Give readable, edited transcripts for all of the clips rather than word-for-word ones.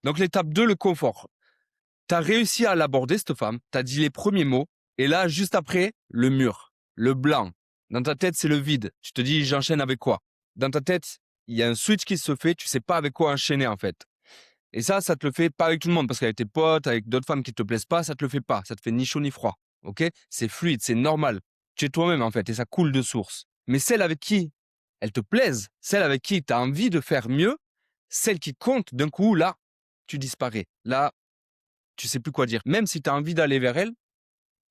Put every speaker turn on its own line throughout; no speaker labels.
Donc, l'étape 2, le confort. Tu as réussi à l'aborder, cette femme. Tu as dit les premiers mots. Et là, juste après, le mur, le blanc. Dans ta tête, c'est le vide. Tu te dis, j'enchaîne avec quoi? Dans ta tête, il y a un switch qui se fait. Tu sais pas avec quoi enchaîner, en fait. Et ça te le fait pas avec tout le monde. Parce qu'avec tes potes, avec d'autres femmes qui te plaisent pas, ça te le fait pas. Ça te fait ni chaud ni froid. OK? C'est fluide, c'est normal. Tu es toi-même, en fait. Et ça coule de source. Mais celle avec qui elles te plaisent, celle avec qui tu as envie de faire mieux, celle qui compte, d'un coup, là, tu disparais. Là, tu sais plus quoi dire. Même si tu as envie d'aller vers elle,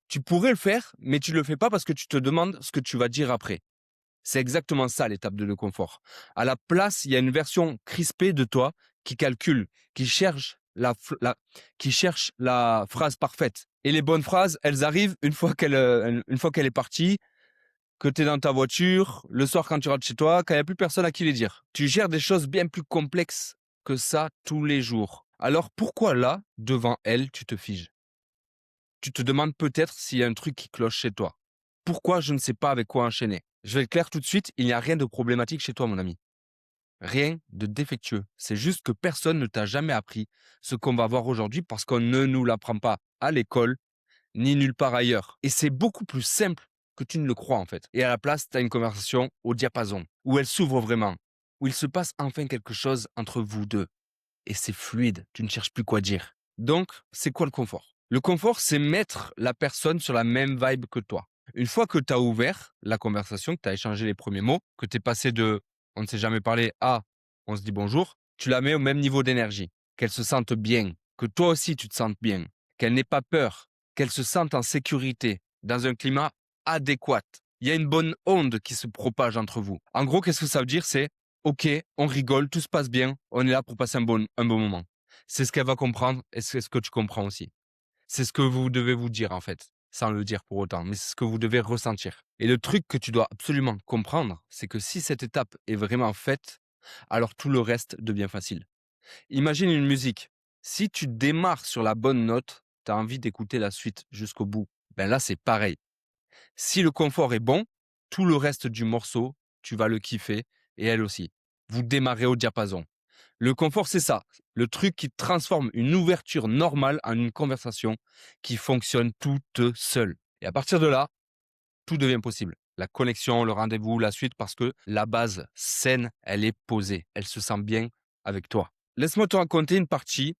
tu pourrais le faire, mais tu le fais pas parce que tu te demandes ce que tu vas dire après. C'est exactement ça l'étape de le confort. À la place, il y a une version crispée de toi qui calcule, qui cherche qui cherche la phrase parfaite. Et les bonnes phrases, elles arrivent une fois qu'elle est partie, que tu es dans ta voiture, le soir quand tu rentres chez toi, quand il n'y a plus personne à qui les dire. Tu gères des choses bien plus complexes que ça tous les jours. Alors pourquoi là, devant elle, tu te figes? Tu te demandes peut-être s'il y a un truc qui cloche chez toi. Pourquoi je ne sais pas avec quoi enchaîner? Je vais être clair tout de suite, il n'y a rien de problématique chez toi, mon ami. Rien de défectueux. C'est juste que personne ne t'a jamais appris ce qu'on va voir aujourd'hui parce qu'on ne nous l'apprend pas à l'école ni nulle part ailleurs. Et c'est beaucoup plus simple que tu ne le crois en fait. Et à la place, tu as une conversation au diapason, où elle s'ouvre vraiment, où il se passe enfin quelque chose entre vous deux. Et c'est fluide, tu ne cherches plus quoi dire. Donc, c'est quoi le confort? Le confort, c'est mettre la personne sur la même vibe que toi. Une fois que tu as ouvert la conversation, que tu as échangé les premiers mots, que tu es passé de on ne s'est jamais parlé à on se dit bonjour, tu la mets au même niveau d'énergie. Qu'elle se sente bien, que toi aussi tu te sentes bien, qu'elle n'ait pas peur, qu'elle se sente en sécurité, dans un climat adéquat. Il y a une bonne onde qui se propage entre vous. En gros, qu'est-ce que ça veut dire? C'est OK, on rigole, tout se passe bien, on est là pour passer un bon moment. C'est ce qu'elle va comprendre et c'est ce que tu comprends aussi. C'est ce que vous devez vous dire en fait, sans le dire pour autant, mais c'est ce que vous devez ressentir. Et le truc que tu dois absolument comprendre, c'est que si cette étape est vraiment faite, alors tout le reste devient facile. Imagine une musique. Si tu démarres sur la bonne note, tu as envie d'écouter la suite jusqu'au bout. Ben là, c'est pareil. Si le confort est bon, tout le reste du morceau, tu vas le kiffer et elle aussi. Vous démarrez au diapason. Le confort, c'est ça. Le truc qui transforme une ouverture normale en une conversation qui fonctionne toute seule. Et à partir de là, tout devient possible. La connexion, le rendez-vous, la suite, parce que la base saine, elle est posée. Elle se sent bien avec toi. Laisse-moi te raconter une partie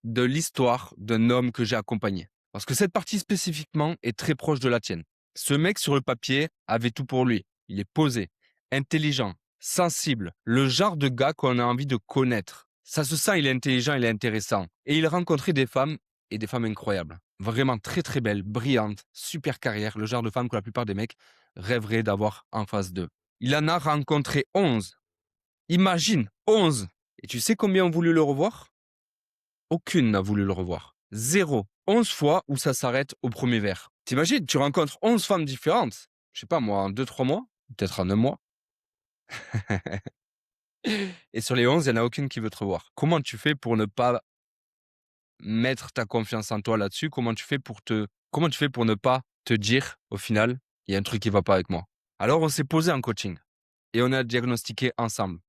de l'histoire d'un homme que j'ai accompagné. Parce que cette partie spécifiquement est très proche de la tienne. Ce mec sur le papier avait tout pour lui. Il est posé, intelligent, sensible, le genre de gars qu'on a envie de connaître. Ça se sent, il est intelligent, il est intéressant. Et il rencontrait des femmes, et des femmes incroyables. Vraiment très très belles, brillantes, super carrière, le genre de femme que la plupart des mecs rêveraient d'avoir en face d'eux. Il en a rencontré 11. Imagine, 11. Et tu sais combien ont voulu le revoir? Aucune n'a voulu le revoir. Zéro. 11 fois où ça s'arrête au premier verre. T'imagines, tu rencontres 11 femmes différentes. Je sais pas moi, en 2-3 mois, peut-être en un mois. Et sur les 11, il n'y en a aucune qui veut te revoir. Comment tu fais pour ne pas mettre ta confiance en toi là-dessus? Comment tu fais pour ne pas te dire, au final, il y a un truc qui va pas avec moi? Alors on s'est posé en coaching et on a diagnostiqué ensemble.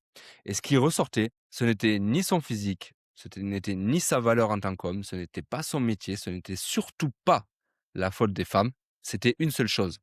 Et ce qui ressortait, ce n'était ni son physique, n'était ni sa valeur en tant qu'homme, ce n'était pas son métier, ce n'était surtout pas la faute des femmes, c'était une seule chose.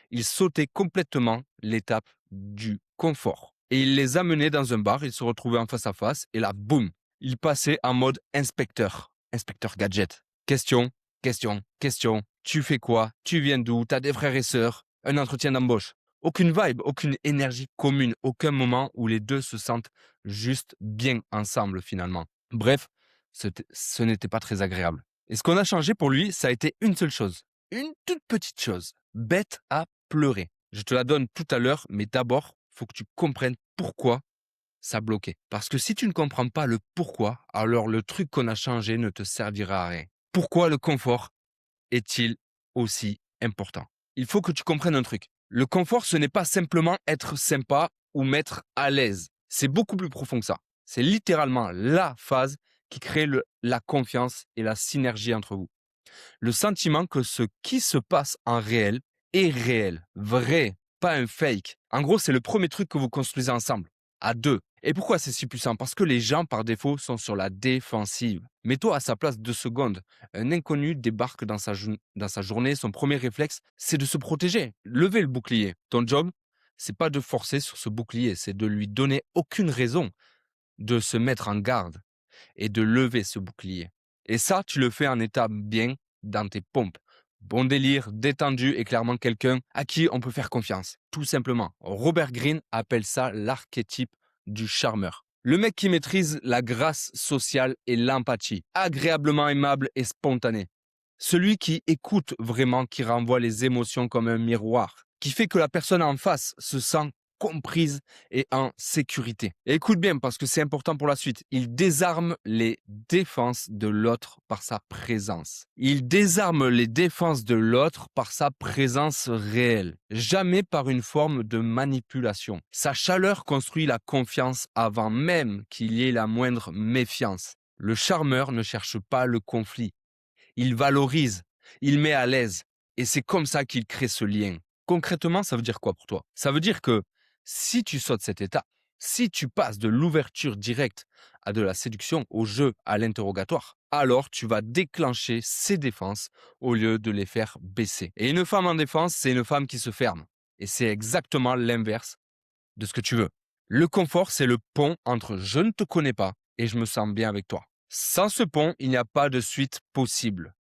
Il sautait complètement l'étape du confort. Et il les amenait dans un bar, ils se retrouvaient en face à face, et là, boum, il passait en mode inspecteur, inspecteur gadget. Question, question, question. Tu fais quoi? Tu viens d'où? T'as des frères et sœurs? Un entretien d'embauche. Aucune vibe, aucune énergie commune, aucun moment où les deux se sentent juste bien ensemble finalement. Bref, ce n'était pas très agréable. Et ce qu'on a changé pour lui, ça a été une seule chose. Une toute petite chose. Bête à pleurer. Je te la donne tout à l'heure, mais d'abord, faut que tu comprennes pourquoi ça bloquait. Parce que si tu ne comprends pas le pourquoi, alors le truc qu'on a changé ne te servira à rien. Pourquoi le confort est-il aussi important? Il faut que tu comprennes un truc. Le confort, ce n'est pas simplement être sympa ou mettre à l'aise. C'est beaucoup plus profond que ça. C'est littéralement la phase qui crée la confiance et la synergie entre vous. Le sentiment que ce qui se passe en réel est réel, vrai, pas un fake. En gros, c'est le premier truc que vous construisez ensemble. à deux. Et pourquoi c'est si puissant? Parce que les gens, par défaut, sont sur la défensive. Mets-toi à sa place 2 secondes. Un inconnu débarque dans sa journée. Son premier réflexe, c'est de se protéger. Lever le bouclier. Ton job, c'est pas de forcer sur ce bouclier, c'est de lui donner aucune raison de se mettre en garde et de lever ce bouclier. Et ça, tu le fais en état bien dans tes pompes. Bon délire, détendu et clairement quelqu'un à qui on peut faire confiance. Tout simplement. Robert Greene appelle ça l'archétype du charmeur. Le mec qui maîtrise la grâce sociale et l'empathie. Agréablement aimable et spontané. Celui qui écoute vraiment, qui renvoie les émotions comme un miroir. Qui fait que la personne en face se sent comprise et en sécurité. Et écoute bien parce que c'est important pour la suite. Il désarme les défenses de l'autre par sa présence. Il désarme les défenses de l'autre par sa présence réelle, jamais par une forme de manipulation. Sa chaleur construit la confiance avant même qu'il y ait la moindre méfiance. Le charmeur ne cherche pas le conflit. Il valorise, il met à l'aise et c'est comme ça qu'il crée ce lien. Concrètement, ça veut dire quoi pour toi? Ça veut dire que si tu sautes cet état, si tu passes de l'ouverture directe à de la séduction, au jeu, à l'interrogatoire, alors tu vas déclencher ses défenses au lieu de les faire baisser. Et une femme en défense, c'est une femme qui se ferme. Et c'est exactement l'inverse de ce que tu veux. Le confort, c'est le pont entre je ne te connais pas et je me sens bien avec toi. Sans ce pont, il n'y a pas de suite possible.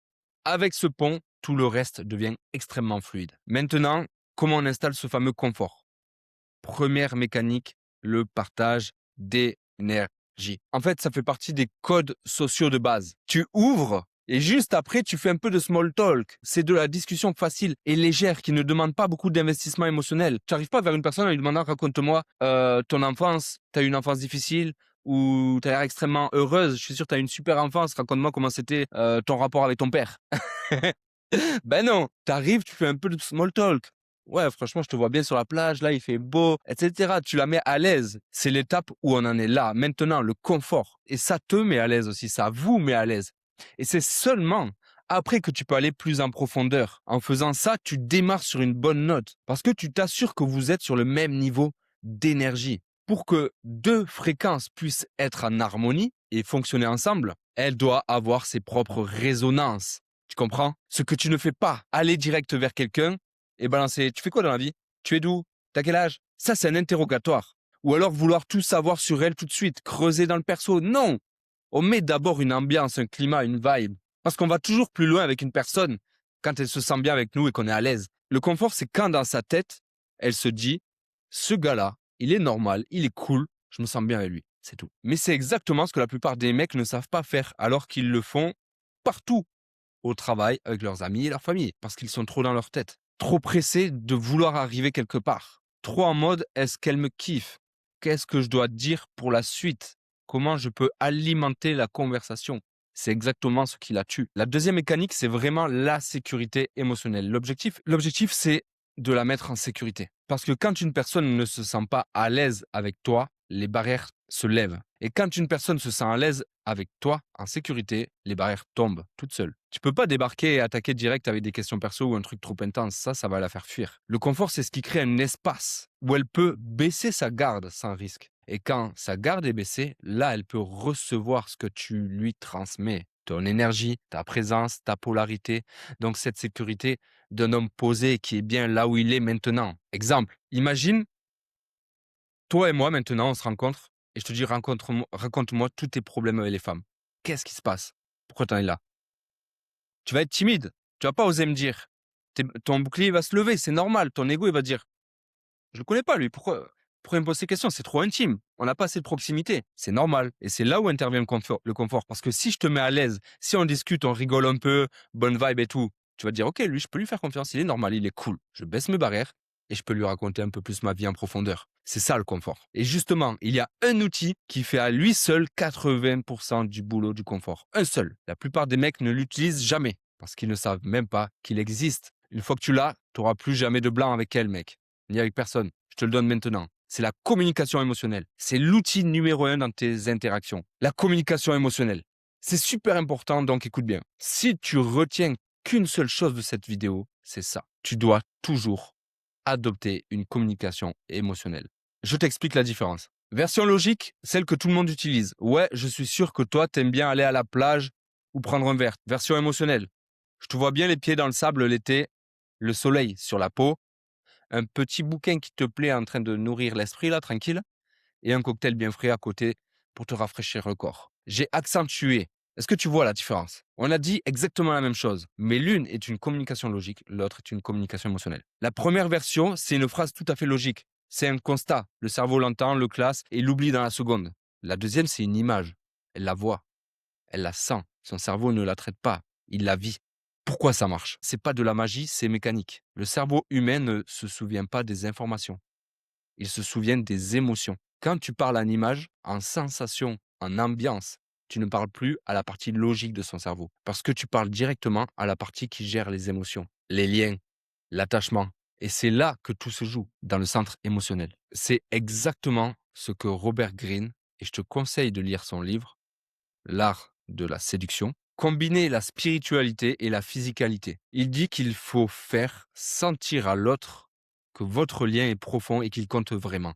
Avec ce pont, tout le reste devient extrêmement fluide. Maintenant, comment on installe ce fameux confort? Première mécanique, le partage d'énergie. En fait, ça fait partie des codes sociaux de base. Tu ouvres et juste après, tu fais un peu de small talk. C'est de la discussion facile et légère qui ne demande pas beaucoup d'investissement émotionnel. Tu n'arrives pas vers une personne en lui demandant raconte-moi ton enfance, tu as eu une enfance difficile ou tu as l'air extrêmement heureuse. Je suis sûr que tu as eu une super enfance. Raconte-moi comment c'était ton rapport avec ton père. Ben non, t'arrives, tu fais un peu de small talk. Ouais, franchement, je te vois bien sur la plage, là, il fait beau, etc. Tu la mets à l'aise. C'est l'étape où on en est là. Maintenant, le confort. Et ça te met à l'aise aussi, ça vous met à l'aise. Et c'est seulement après que tu peux aller plus en profondeur. En faisant ça, tu démarres sur une bonne note. Parce que tu t'assures que vous êtes sur le même niveau d'énergie. Pour que deux fréquences puissent être en harmonie et fonctionner ensemble, elles doivent avoir ses propres résonances. Tu comprends? Ce que tu ne fais pas, aller direct vers quelqu'un et balancer. Tu fais quoi dans la vie? Tu es d'où? T'as quel âge? Ça, c'est un interrogatoire. Ou alors vouloir tout savoir sur elle tout de suite, creuser dans le perso. Non! On met d'abord une ambiance, un climat, une vibe. Parce qu'on va toujours plus loin avec une personne quand elle se sent bien avec nous et qu'on est à l'aise. Le confort, c'est quand dans sa tête, elle se dit, ce gars-là, il est normal, il est cool, je me sens bien avec lui. C'est tout. Mais c'est exactement ce que la plupart des mecs ne savent pas faire alors qu'ils le font partout. Au travail, avec leurs amis et leur famille, parce qu'ils sont trop dans leur tête. Trop pressés de vouloir arriver quelque part. Trop en mode, est-ce qu'elle me kiffe? Qu'est-ce que je dois dire pour la suite? Comment je peux alimenter la conversation? C'est exactement ce qui la tue. La deuxième mécanique, c'est vraiment la sécurité émotionnelle. L'objectif, c'est de la mettre en sécurité. Parce que quand une personne ne se sent pas à l'aise avec toi, les barrières se lèvent. Et quand une personne se sent à l'aise avec toi, en sécurité, les barrières tombent toutes seules. Tu peux pas débarquer et attaquer direct avec des questions perso ou un truc trop intense. Ça va la faire fuir. Le confort, c'est ce qui crée un espace où elle peut baisser sa garde sans risque. Et quand sa garde est baissée, là, elle peut recevoir ce que tu lui transmets. Ton énergie, ta présence, ta polarité. Donc, cette sécurité d'un homme posé qui est bien là où il est maintenant. Exemple, imagine, toi et moi, maintenant, on se rencontre et je te dis, raconte-moi tous tes problèmes avec les femmes. Qu'est-ce qui se passe? Pourquoi tu en es là? Tu vas être timide. Tu vas pas oser me dire. Ton bouclier va se lever, c'est normal. Ton ego, il va dire, je le connais pas, lui. Pourquoi il me pose ces questions? C'est trop intime. On n'a pas assez de proximité. C'est normal. Et c'est là où intervient le confort. Parce que si je te mets à l'aise, si on discute, on rigole un peu, bonne vibe et tout, tu vas te dire, OK, lui, je peux lui faire confiance. Il est normal, il est cool. Je baisse mes barrières et je peux lui raconter un peu plus ma vie en profondeur. C'est ça le confort. Et justement, il y a un outil qui fait à lui seul 80% du boulot du confort. Un seul. La plupart des mecs ne l'utilisent jamais parce qu'ils ne savent même pas qu'il existe. Une fois que tu l'as, tu n'auras plus jamais de blanc avec elle, mec. Ni avec personne. Je te le donne maintenant. C'est la communication émotionnelle. C'est l'outil numéro 1 dans tes interactions. La communication émotionnelle. C'est super important, donc écoute bien. Si tu retiens qu'une seule chose de cette vidéo, c'est ça. Tu dois toujours adopter une communication émotionnelle. Je t'explique la différence. Version logique, celle que tout le monde utilise. Ouais, je suis sûr que toi, t'aimes bien aller à la plage ou prendre un verre. Version émotionnelle. Je te vois bien les pieds dans le sable l'été, le soleil sur la peau, un petit bouquin qui te plaît en train de nourrir l'esprit, là, tranquille, et un cocktail bien frais à côté pour te rafraîchir le corps. J'ai accentué. Est-ce que tu vois la différence? On a dit exactement la même chose, mais l'une est une communication logique, l'autre est une communication émotionnelle. La première version, c'est une phrase tout à fait logique. C'est un constat. Le cerveau l'entend, le classe et l'oublie dans la seconde. La deuxième, c'est une image. Elle la voit, elle la sent. Son cerveau ne la traite pas, il la vit. Pourquoi ça marche? C'est pas de la magie, c'est mécanique. Le cerveau humain ne se souvient pas des informations. Il se souvient des émotions. Quand tu parles en image, en sensation, en ambiance, tu ne parles plus à la partie logique de son cerveau. Parce que tu parles directement à la partie qui gère les émotions, les liens, l'attachement. Et c'est là que tout se joue, dans le centre émotionnel. C'est exactement ce que Robert Greene, et je te conseille de lire son livre, L'art de la séduction, combiner la spiritualité et la physicalité. Il dit qu'il faut faire sentir à l'autre que votre lien est profond et qu'il compte vraiment.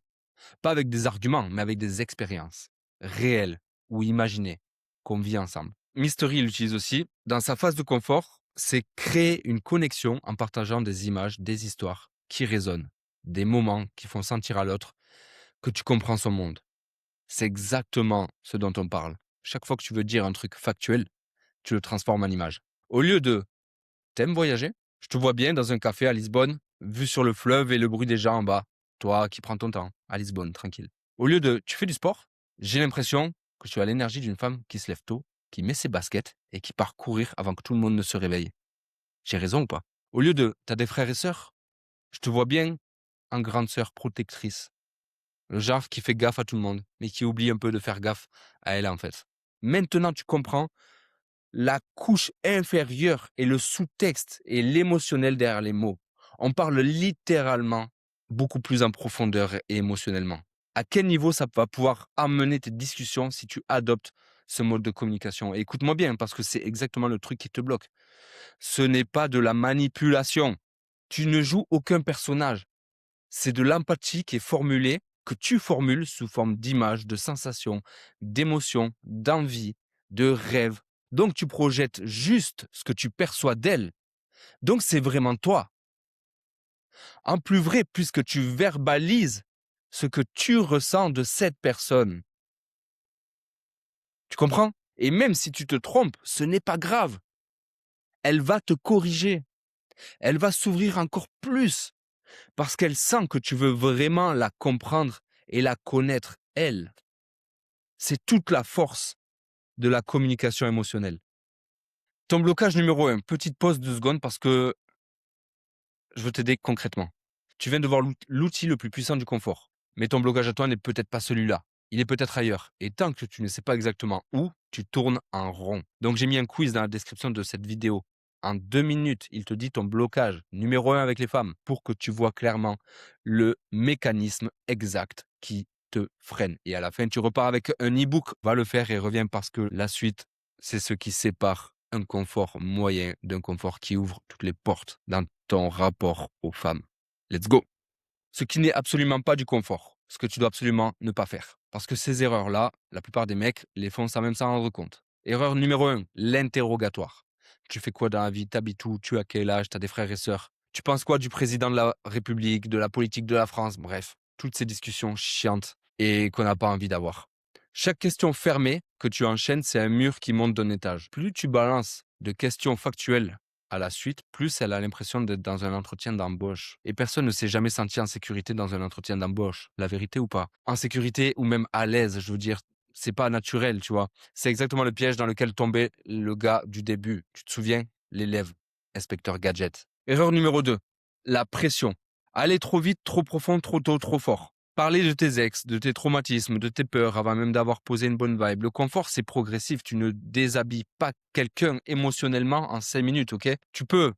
Pas avec des arguments, mais avec des expériences réelles ou imaginées qu'on vit ensemble. Mystery l'utilise aussi. Dans sa phase de confort, c'est créer une connexion en partageant des images, des histoires qui résonnent, des moments qui font sentir à l'autre que tu comprends son monde. C'est exactement ce dont on parle. Chaque fois que tu veux dire un truc factuel, tu le transformes en image. Au lieu de t'aimes voyager? Je te vois bien dans un café à Lisbonne, vue sur le fleuve et le bruit des gens en bas. Toi qui prends ton temps, à Lisbonne, tranquille. Au lieu de tu fais du sport? J'ai l'impression que tu as l'énergie d'une femme qui se lève tôt, qui met ses baskets et qui part courir avant que tout le monde ne se réveille. J'ai raison ou pas? Au lieu de t'as des frères et sœurs? Je te vois bien en grande sœur protectrice. Le genre qui fait gaffe à tout le monde, mais qui oublie un peu de faire gaffe à elle en fait. Maintenant, tu comprends la couche inférieure et le sous-texte et l'émotionnel derrière les mots. On parle littéralement beaucoup plus en profondeur et émotionnellement. À quel niveau ça va pouvoir amener tes discussions si tu adoptes ce mode de communication? Et écoute-moi bien, parce que c'est exactement le truc qui te bloque. Ce n'est pas de la manipulation. Tu ne joues aucun personnage. C'est de l'empathie qui est formulée, que tu formules sous forme d'images, de sensations, d'émotions, d'envie, de rêves. Donc tu projettes juste ce que tu perçois d'elle. Donc c'est vraiment toi. En plus vrai, puisque tu verbalises ce que tu ressens de cette personne. Tu comprends? Et même si tu te trompes, ce n'est pas grave. Elle va te corriger. Elle va s'ouvrir encore plus parce qu'elle sent que tu veux vraiment la comprendre et la connaître, elle. C'est toute la force de la communication émotionnelle. Ton blocage numéro 1, petite pause de 2 secondes parce que je veux t'aider concrètement. Tu viens de voir l'outil le plus puissant du confort, mais ton blocage à toi n'est peut-être pas celui-là. Il est peut-être ailleurs. Et tant que tu ne sais pas exactement où, tu tournes en rond. Donc j'ai mis un quiz dans la description de cette vidéo. En 2 minutes, il te dit ton blocage numéro 1 avec les femmes pour que tu vois clairement le mécanisme exact qui te freine. Et à la fin, tu repars avec un e-book. Va le faire et reviens parce que la suite, c'est ce qui sépare un confort moyen d'un confort qui ouvre toutes les portes dans ton rapport aux femmes. Let's go! Ce qui n'est absolument pas du confort. Ce que tu dois absolument ne pas faire. Parce que ces erreurs-là, la plupart des mecs les font sans même s'en rendre compte. Erreur numéro 1, l'interrogatoire. Tu fais quoi dans la vie? T'habites où? Tu as quel âge? T'as des frères et sœurs? Tu penses quoi du président de la République, de la politique de la France? Bref, toutes ces discussions chiantes et qu'on n'a pas envie d'avoir. Chaque question fermée que tu enchaînes, c'est un mur qui monte d'un étage. Plus tu balances de questions factuelles à la suite, plus elle a l'impression d'être dans un entretien d'embauche. Et personne ne s'est jamais senti en sécurité dans un entretien d'embauche. La vérité ou pas? En sécurité ou même à l'aise, je veux dire, c'est pas naturel, tu vois. C'est exactement le piège dans lequel tombait le gars du début. Tu te souviens? L'élève, inspecteur Gadget. Erreur numéro 2, la pression. Aller trop vite, trop profond, trop tôt, trop fort. Parler de tes ex, de tes traumatismes, de tes peurs avant même d'avoir posé une bonne vibe. Le confort, c'est progressif. Tu ne déshabilles pas quelqu'un émotionnellement en 5 minutes, ok? Tu peux.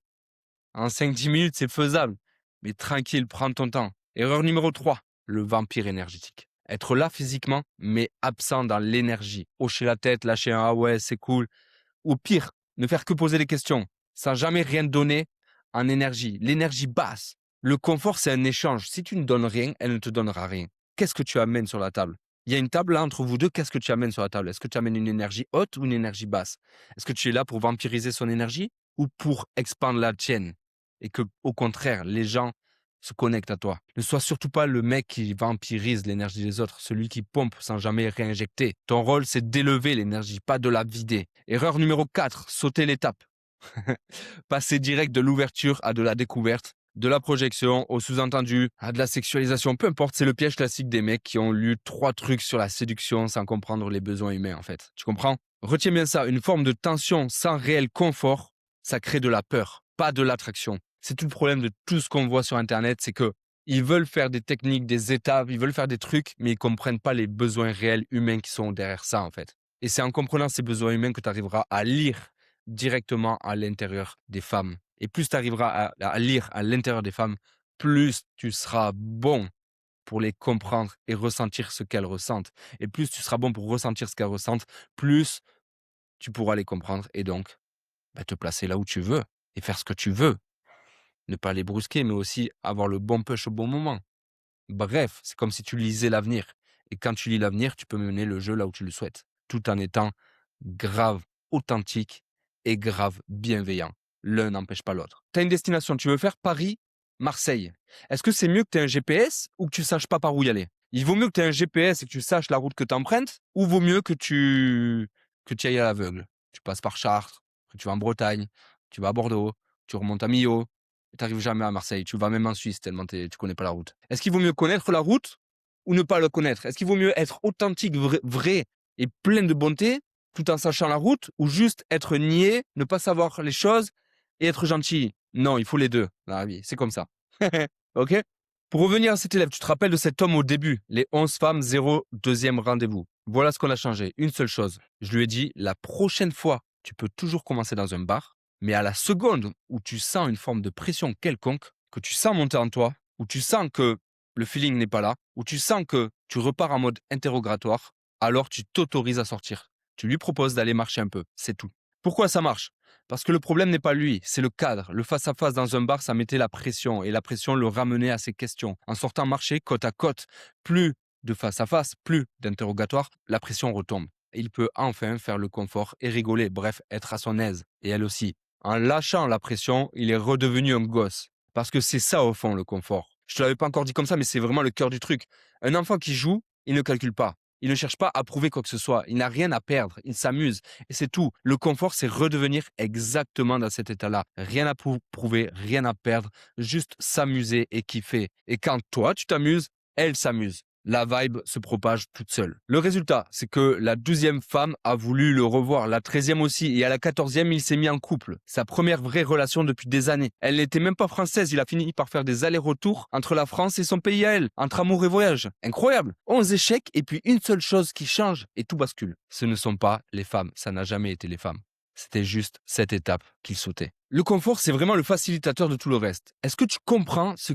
En 5-10 minutes, c'est faisable. Mais tranquille, prends ton temps. Erreur numéro 3, le vampire énergétique. Être là physiquement, mais absent dans l'énergie. Hocher la tête, lâcher un ah ouais, c'est cool. Ou pire, ne faire que poser des questions, sans jamais rien donner en énergie. L'énergie basse. Le confort, c'est un échange. Si tu ne donnes rien, elle ne te donnera rien. Qu'est-ce que tu amènes sur la table? Il y a une table là entre vous deux, qu'est-ce que tu amènes sur la table? Est-ce que tu amènes une énergie haute ou une énergie basse? Est-ce que tu es là pour vampiriser son énergie ou pour expandre la tienne? Et que, au contraire, les gens se connectent à toi. Ne sois surtout pas le mec qui vampirise l'énergie des autres, celui qui pompe sans jamais réinjecter. Ton rôle, c'est d'élever l'énergie, pas de la vider. Erreur numéro 4, sauter l'étape. Passer direct de l'ouverture à de la découverte, de la projection au sous-entendu, à de la sexualisation, peu importe, c'est le piège classique des mecs qui ont lu 3 trucs sur la séduction sans comprendre les besoins humains en fait. Tu comprends? Retiens bien ça, une forme de tension sans réel confort, ça crée de la peur, pas de l'attraction. C'est tout le problème de tout ce qu'on voit sur internet, c'est que ils veulent faire des techniques, des étapes, ils veulent faire des trucs, mais ils comprennent pas les besoins réels humains qui sont derrière ça en fait. Et c'est en comprenant ces besoins humains que tu arriveras à lire directement à l'intérieur des femmes. Et plus tu arriveras à lire à l'intérieur des femmes, plus tu seras bon pour les comprendre et ressentir ce qu'elles ressentent. Et plus tu seras bon pour ressentir ce qu'elles ressentent, plus tu pourras les comprendre et donc te placer là où tu veux et faire ce que tu veux. Ne pas les brusquer, mais aussi avoir le bon push au bon moment. Bref, c'est comme si tu lisais l'avenir. Et quand tu lis l'avenir, tu peux mener le jeu là où tu le souhaites, tout en étant grave authentique et grave bienveillant. L'un n'empêche pas l'autre. Tu as une destination, tu veux faire Paris, Marseille. Est-ce que c'est mieux que tu aies un GPS ou que tu saches pas par où y aller? Il vaut mieux que tu aies un GPS et que tu saches la route que tu empruntes, ou vaut mieux que tu ailles à l'aveugle? Tu passes par Chartres, après tu vas en Bretagne, tu vas à Bordeaux, tu remontes à Millau, tu n'arrives jamais à Marseille, tu vas même en Suisse tellement tu connais pas la route. Est-ce qu'il vaut mieux connaître la route ou ne pas le connaître? Est-ce qu'il vaut mieux être authentique, vrai et plein de bonté tout en sachant la route, ou juste être niais, ne pas savoir les choses et être gentil? Non, il faut les deux dans la vie, c'est comme ça. Ok? Pour revenir à cet élève, tu te rappelles de cet homme au début, les 11 femmes, 0, deuxième rendez-vous. Voilà ce qu'on a changé, une seule chose. Je lui ai dit, la prochaine fois, tu peux toujours commencer dans un bar, mais à la seconde où tu sens une forme de pression quelconque, que tu sens monter en toi, où tu sens que le feeling n'est pas là, où tu sens que tu repars en mode interrogatoire, alors tu t'autorises à sortir. Tu lui proposes d'aller marcher un peu, c'est tout. Pourquoi ça marche? Parce que le problème n'est pas lui, c'est le cadre. Le face-à-face dans un bar, ça mettait la pression, et la pression le ramenait à ses questions. En sortant marcher côte à côte, plus de face-à-face, plus d'interrogatoire, la pression retombe. Il peut enfin faire le confort et rigoler, bref, être à son aise. Et elle aussi. En lâchant la pression, il est redevenu un gosse. Parce que c'est ça au fond le confort. Je te l'avais pas encore dit comme ça, mais c'est vraiment le cœur du truc. Un enfant qui joue, il ne calcule pas. Il ne cherche pas à prouver quoi que ce soit. Il n'a rien à perdre. Il s'amuse. Et c'est tout. Le confort, c'est redevenir exactement dans cet état-là. Rien à prouver, rien à perdre. Juste s'amuser et kiffer. Et quand toi, tu t'amuses, elle s'amuse. La vibe se propage toute seule. Le résultat, c'est que la 12e femme a voulu le revoir, la 13e aussi, et à la 14e, il s'est mis en couple. Sa première vraie relation depuis des années. Elle n'était même pas française, il a fini par faire des allers-retours entre la France et son pays à elle, entre amour et voyage. Incroyable! 11 échecs et puis une seule chose qui change et tout bascule. Ce ne sont pas les femmes, ça n'a jamais été les femmes. C'était juste cette étape qu'il sautait. Le confort, c'est vraiment le facilitateur de tout le reste. Est-ce que tu comprends ce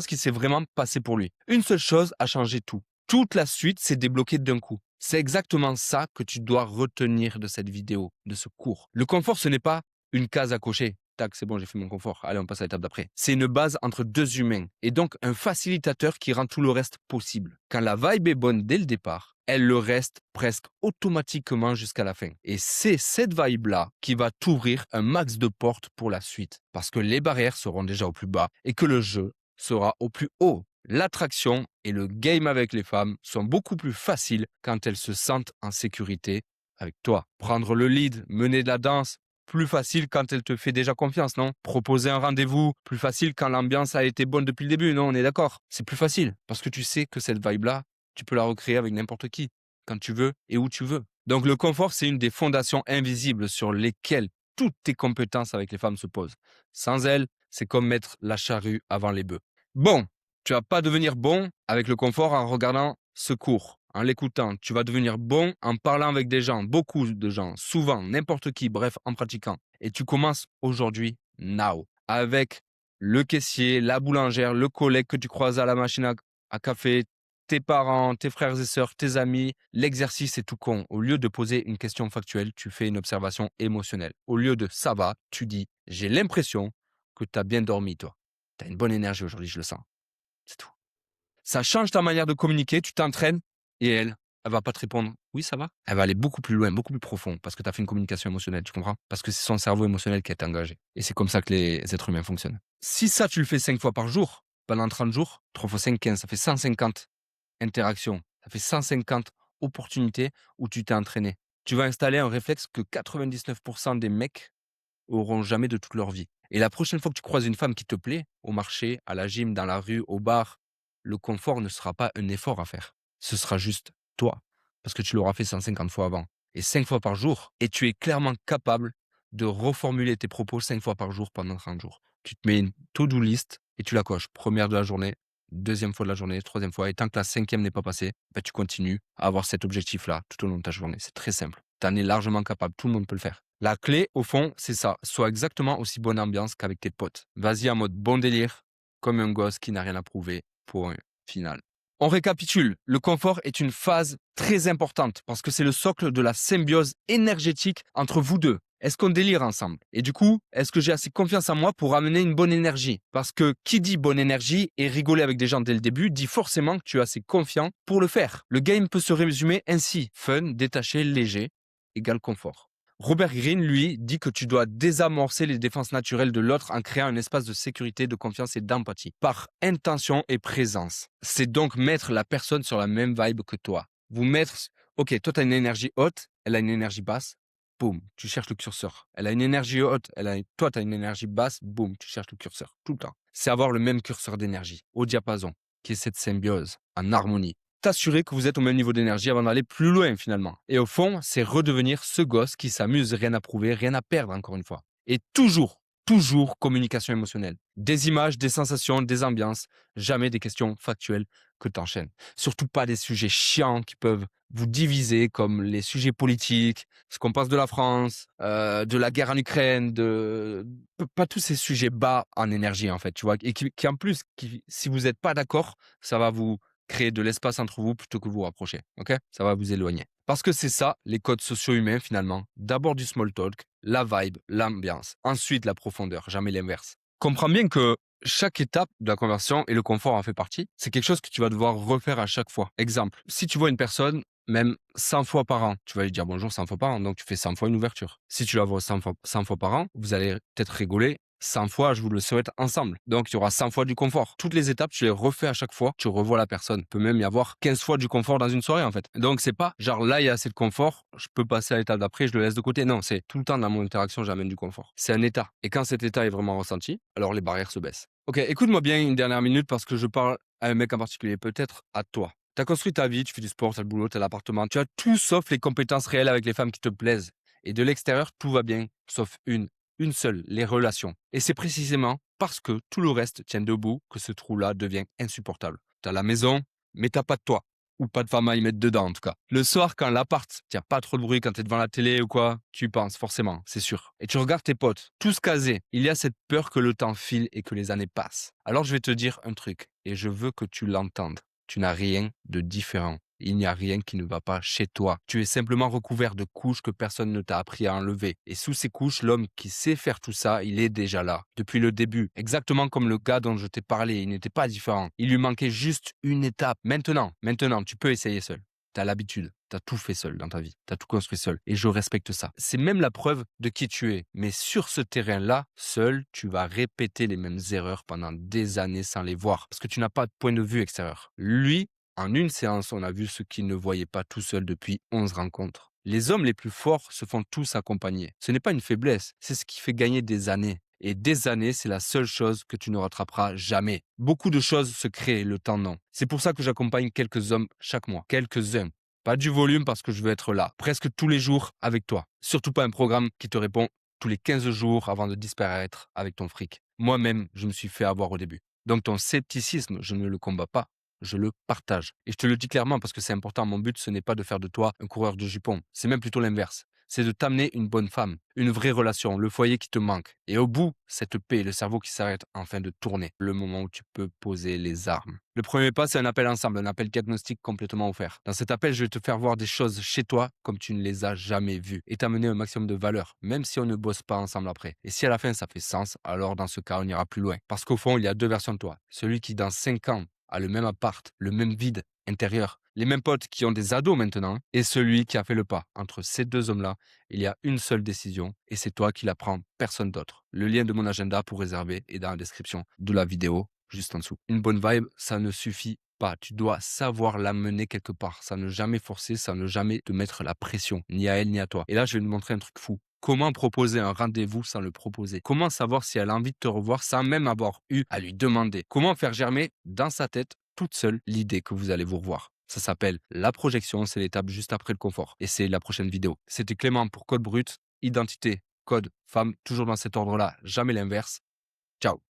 qui s'est vraiment passé pour lui? Une seule chose a changé tout. Toute la suite s'est débloquée d'un coup. C'est exactement ça que tu dois retenir de cette vidéo, de ce cours. Le confort, ce n'est pas une case à cocher. Tac, c'est bon, j'ai fait mon confort. Allez, on passe à l'étape d'après. C'est une base entre deux humains et donc un facilitateur qui rend tout le reste possible. Quand la vibe est bonne dès le départ, elle le reste presque automatiquement jusqu'à la fin. Et c'est cette vibe-là qui va t'ouvrir un max de portes pour la suite. Parce que les barrières seront déjà au plus bas et que le jeu sera au plus haut. L'attraction et le game avec les femmes sont beaucoup plus faciles quand elles se sentent en sécurité avec toi. Prendre le lead, mener de la danse, plus facile quand elle te fait déjà confiance, non? Proposer un rendez-vous, plus facile quand l'ambiance a été bonne depuis le début, non? On est d'accord? C'est plus facile parce que tu sais que cette vibe-là, tu peux la recréer avec n'importe qui, quand tu veux et où tu veux. Donc le confort, c'est une des fondations invisibles sur lesquelles toutes tes compétences avec les femmes se posent. Sans elles, c'est comme mettre la charrue avant les bœufs. Bon, tu vas pas devenir bon avec le confort en regardant ce cours, en l'écoutant. Tu vas devenir bon en parlant avec des gens, beaucoup de gens, souvent, n'importe qui, bref, en pratiquant. Et tu commences aujourd'hui, now, avec le caissier, la boulangère, le collègue que tu croises à la machine à café, tes parents, tes frères et sœurs, tes amis. L'exercice est tout con. Au lieu de poser une question factuelle, tu fais une observation émotionnelle. Au lieu de ça va, tu dis j'ai l'impression que tu as bien dormi, toi. Tu as une bonne énergie aujourd'hui, je le sens. C'est tout. Ça change ta manière de communiquer, tu t'entraînes Et elle va pas te répondre « oui, ça va ». Elle va aller beaucoup plus loin, beaucoup plus profond parce que tu as fait une communication émotionnelle, tu comprends? Parce que c'est son cerveau émotionnel qui est engagé et c'est comme ça que les êtres humains fonctionnent. Si ça, tu le fais 5 fois par jour, pendant 30 jours, 3 fois 5, 15, ça fait 150 interactions, ça fait 150 opportunités où tu t'es entraîné. Tu vas installer un réflexe que 99 des mecs auront jamais de toute leur vie. Et la prochaine fois que tu croises une femme qui te plaît, au marché, à la gym, dans la rue, au bar, le confort ne sera pas un effort à faire. Ce sera juste toi. Parce que tu l'auras fait 150 fois avant. Et 5 fois par jour. Et tu es clairement capable de reformuler tes propos 5 fois par jour pendant 30 jours. Tu te mets une to-do list et tu la coches. Première de la journée, deuxième fois de la journée, troisième fois. Et tant que la cinquième n'est pas passée, ben, tu continues à avoir cet objectif-là tout au long de ta journée. C'est très simple. Tu en es largement capable. Tout le monde peut le faire. La clé, au fond, c'est ça. Sois exactement aussi bonne ambiance qu'avec tes potes. Vas-y en mode bon délire, comme un gosse qui n'a rien à prouver. Point final. On récapitule. Le confort est une phase très importante parce que c'est le socle de la symbiose énergétique entre vous deux. Est-ce qu'on délire ensemble? Et du coup, est-ce que j'ai assez confiance en moi pour amener une bonne énergie? Parce que qui dit bonne énergie et rigoler avec des gens dès le début dit forcément que tu es assez confiant pour le faire. Le game peut se résumer ainsi. Fun, détaché, léger, égale confort. Robert Greene, lui, dit que tu dois désamorcer les défenses naturelles de l'autre en créant un espace de sécurité, de confiance et d'empathie, par intention et présence. C'est donc mettre la personne sur la même vibe que toi. Vous mettre, ok, toi tu as une énergie haute, elle a une énergie basse, boum, tu cherches le curseur. Elle a une énergie haute, toi tu as une énergie basse, boum, tu cherches le curseur, tout le temps. C'est avoir le même curseur d'énergie, au diapason, qui est cette symbiose, en harmonie. T'assurer que vous êtes au même niveau d'énergie avant d'aller plus loin finalement. Et au fond, c'est redevenir ce gosse qui s'amuse, rien à prouver, rien à perdre encore une fois. Et toujours communication émotionnelle. Des images, des sensations, des ambiances, jamais des questions factuelles que t'enchaînes. Surtout pas des sujets chiants qui peuvent vous diviser comme les sujets politiques, ce qu'on pense de la France, de la guerre en Ukraine, pas tous ces sujets bas en énergie en fait, tu vois, et qui en plus, si vous n'êtes pas d'accord, ça va vous créer de l'espace entre vous plutôt que vous rapprocher. Ok? Ça va vous éloigner. Parce que c'est ça, les codes sociaux humains finalement. D'abord du small talk, la vibe, l'ambiance. Ensuite la profondeur, jamais l'inverse. Comprends bien que chaque étape de la conversion, et le confort en fait partie, c'est quelque chose que tu vas devoir refaire à chaque fois. Exemple, si tu vois une personne, même 100 fois par an, tu vas lui dire bonjour 100 fois par an, donc tu fais 100 fois une ouverture. Si tu la vois 100 fois par an, vous allez peut-être rigoler 100 fois, je vous le souhaite ensemble. Donc, il y aura 100 fois du confort. Toutes les étapes, tu les refais à chaque fois, tu revois la personne. Il peut même y avoir 15 fois du confort dans une soirée, en fait. Donc, c'est pas genre là, il y a assez de confort, je peux passer à l'étape d'après, je le laisse de côté. Non, c'est tout le temps dans mon interaction, j'amène du confort. C'est un état. Et quand cet état est vraiment ressenti, alors les barrières se baissent. Ok, écoute-moi bien une dernière minute parce que je parle à un mec en particulier, peut-être à toi. Tu as construit ta vie, tu fais du sport, tu as le boulot, tu as l'appartement, tu as tout sauf les compétences réelles avec les femmes qui te plaisent. Et de l'extérieur, tout va bien, sauf une seule, les relations. Et c'est précisément parce que tout le reste tient debout que ce trou-là devient insupportable. T'as la maison, mais t'as pas de toit. Ou pas de femme à y mettre dedans, en tout cas. Le soir, quand l'appart, t'y a pas trop de bruit, quand t'es devant la télé ou quoi, tu y penses, forcément, c'est sûr. Et tu regardes tes potes, tous casés. Il y a cette peur que le temps file et que les années passent. Alors je vais te dire un truc, et je veux que tu l'entendes. Tu n'as rien de différent. Il n'y a rien qui ne va pas chez toi. Tu es simplement recouvert de couches que personne ne t'a appris à enlever. Et sous ces couches, l'homme qui sait faire tout ça, il est déjà là. Depuis le début. Exactement comme le gars dont je t'ai parlé. Il n'était pas différent. Il lui manquait juste une étape. Maintenant, tu peux essayer seul. T'as l'habitude. T'as tout fait seul dans ta vie. T'as tout construit seul. Et je respecte ça. C'est même la preuve de qui tu es. Mais sur ce terrain-là, seul, tu vas répéter les mêmes erreurs pendant des années sans les voir. Parce que tu n'as pas de point de vue extérieur. Lui, en une séance, on a vu ce qu'il ne voyait pas tout seul depuis 11 rencontres. Les hommes les plus forts se font tous accompagner. Ce n'est pas une faiblesse, c'est ce qui fait gagner des années. Et des années, c'est la seule chose que tu ne rattraperas jamais. Beaucoup de choses se créent, le temps non. C'est pour ça que j'accompagne quelques hommes chaque mois. Quelques-uns. Pas du volume parce que je veux être là, presque tous les jours avec toi. Surtout pas un programme qui te répond tous les 15 jours avant de disparaître avec ton fric. Moi-même, je me suis fait avoir au début. Donc ton scepticisme, je ne le combats pas. Je le partage. Et je te le dis clairement parce que c'est important. Mon but, ce n'est pas de faire de toi un coureur de jupons. C'est même plutôt l'inverse. C'est de t'amener une bonne femme, une vraie relation, le foyer qui te manque. Et au bout, cette paix, le cerveau qui s'arrête enfin de tourner. Le moment où tu peux poser les armes. Le premier pas, c'est un appel ensemble, un appel diagnostic complètement offert. Dans cet appel, je vais te faire voir des choses chez toi comme tu ne les as jamais vues et t'amener un maximum de valeur, même si on ne bosse pas ensemble après. Et si à la fin, ça fait sens, alors dans ce cas, on ira plus loin. Parce qu'au fond, il y a deux versions de toi. Celui qui, dans 5 ans, a le même appart, le même vide, intérieur. Les mêmes potes qui ont des ados maintenant et celui qui a fait le pas. Entre ces deux hommes-là, il y a une seule décision et c'est toi qui la prends, personne d'autre. Le lien de mon agenda pour réserver est dans la description de la vidéo, juste en dessous. Une bonne vibe, ça ne suffit pas. Tu dois savoir l'amener quelque part. Ça ne jamais forcer, ça ne jamais te mettre la pression, ni à elle ni à toi. Et là, je vais te montrer un truc fou. Comment proposer un rendez-vous sans le proposer? Comment savoir si elle a envie de te revoir sans même avoir eu à lui demander? Comment faire germer dans sa tête toute seule l'idée que vous allez vous revoir? Ça s'appelle la projection, c'est l'étape juste après le confort. Et c'est la prochaine vidéo. C'était Clément pour Code Brut, identité, code, femme, toujours dans cet ordre-là, jamais l'inverse. Ciao.